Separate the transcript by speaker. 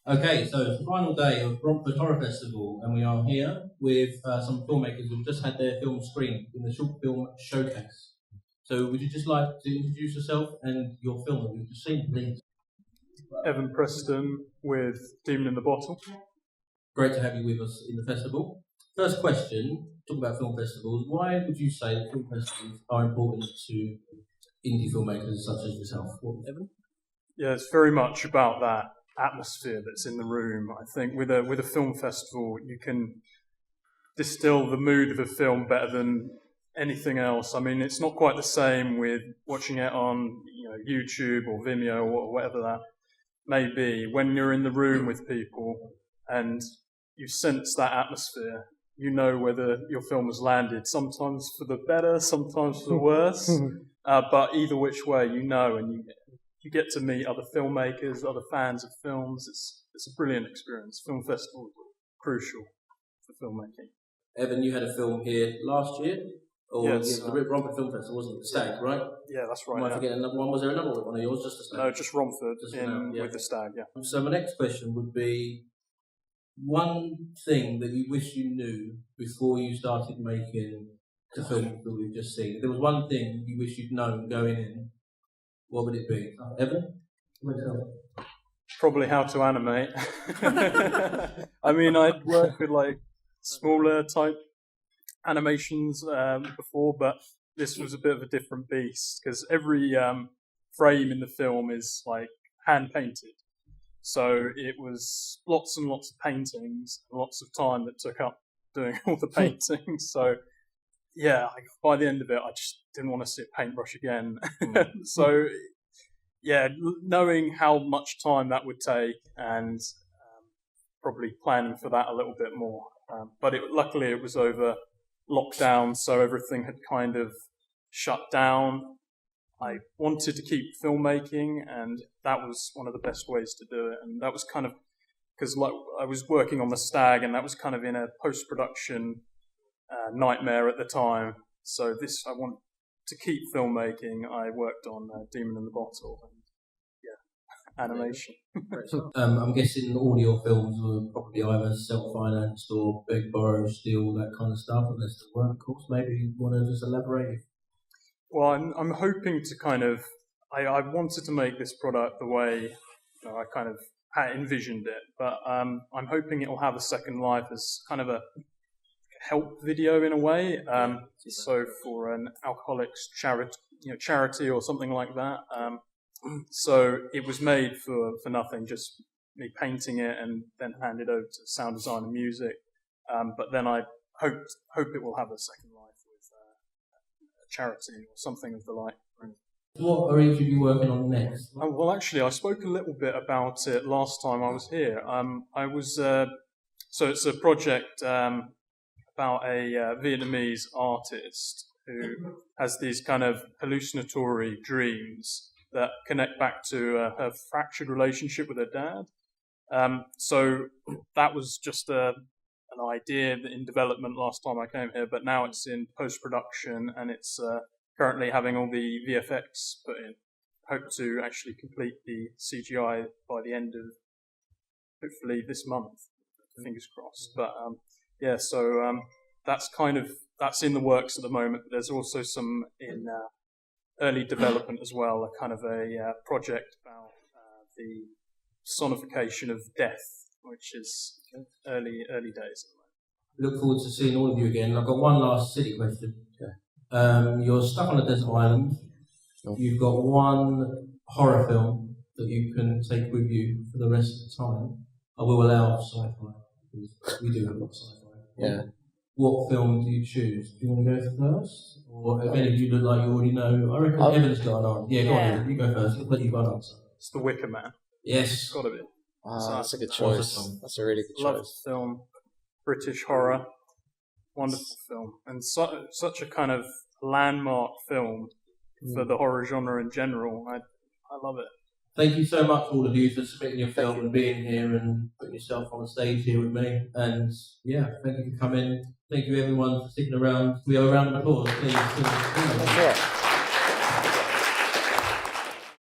Speaker 1: Okay, so it's the final day of Romford Horror Festival, and we are here with some filmmakers who've just had their film screened in the short film showcase. So, would you just like to introduce yourself and your film that we've just seen, please?
Speaker 2: Evan Preston with Demon in the Bottle.
Speaker 1: Great to have you with us in the festival. First question, talking about film festivals, why would you say that film festivals are important to indie filmmakers such as yourself? What, Evan?
Speaker 2: Yeah, it's very much about that atmosphere that's in the room. I think with a film festival, you can distill the mood of a film better than anything else. I mean, it's not quite the same with watching it on YouTube or Vimeo or whatever that may be. When you're in the room with people and you sense that atmosphere, you know whether your film has landed, sometimes for the better, sometimes for the worse, but either which way, you know, and you get to meet other filmmakers, other fans of films. It's a brilliant experience. Film festivals are crucial for filmmaking.
Speaker 1: Evan, you had a film here last year? Or
Speaker 2: yes,
Speaker 1: the Romford Film Festival, wasn't it? The Stag, right?
Speaker 2: Yeah, that's right.
Speaker 1: Am I forgetting another one? Was there another one of yours? Just the Stag?
Speaker 2: No, just Romford with the Stag, yeah.
Speaker 1: So my next question would be, one thing that you wish you knew before you started making the film that we've just seen. If there was one thing you wish you'd known going in, what would it be? Evan?
Speaker 2: Probably how to animate. I mean, I'd worked with smaller type animations before, but this was a bit of a different beast because every frame in the film is hand painted. So it was lots and lots of paintings, lots of time that took up doing all the paintings. So yeah, by the end of it, I just didn't want to see a paintbrush again. So yeah, knowing how much time that would take and probably planning for that a little bit more. But luckily it was over lockdown, so everything had kind of shut down. I wanted to keep filmmaking, and that was one of the best ways to do it. And that was kind of because I was working on the Stag, and that was kind of in a post-production nightmare at the time. So I want to keep filmmaking. I worked on Demon in the Bottle and animation.
Speaker 1: I'm guessing all your films were probably either self-financed or beg, borrow, steal, that kind of stuff, unless they weren't, of course. Maybe you want to just elaborate?
Speaker 2: Well, I'm hoping to kind of... I wanted to make this product the way I kind of had envisioned it, but I'm hoping it'll have a second life as kind of a help video in a way. So for an alcoholics charity or something like that. So it was made for nothing, just me painting it and then handed over to sound design and music. But then I hope it will have a second life with a charity or something of the like.
Speaker 1: What are each of you working on next?
Speaker 2: Well, actually, I spoke a little bit about it last time I was here. So it's a project about a Vietnamese artist who has these kind of hallucinatory dreams that connect back to her fractured relationship with her dad. So that was just an idea in development last time I came here, but now it's in post-production and it's currently having all the VFX put in. Hope to actually complete the CGI by the end of, hopefully, this month. Fingers crossed. But that's in the works at the moment. But there's also some in early development as well, a kind of a project about the personification of death, which is early days.
Speaker 1: Look forward to seeing all of you again. I've got one last silly question. You're stuck on a desert island. You've got one horror film that you can take with you for the rest of the time. I will allow sci-fi, because we do have a lot of sci-fi.
Speaker 3: Yeah.
Speaker 1: What film do you choose? Do you want to go first? Or if any of you look like you already know, I reckon Evan's got an on. Yeah, go on, you go first. Let you go answer.
Speaker 2: It's The Wicker Man.
Speaker 1: Yes.
Speaker 2: It's got to be.
Speaker 3: That's a good choice. That's a really good choice.
Speaker 2: Love the film. British horror. Wonderful film. And such a kind of landmark film for the horror genre in general. I love it.
Speaker 1: Thank you so much, all of you, for submitting your film and being here and putting yourself on the stage here with me. And yeah, thank you for coming. Thank you, everyone, for sticking around. We are a round of applause, please.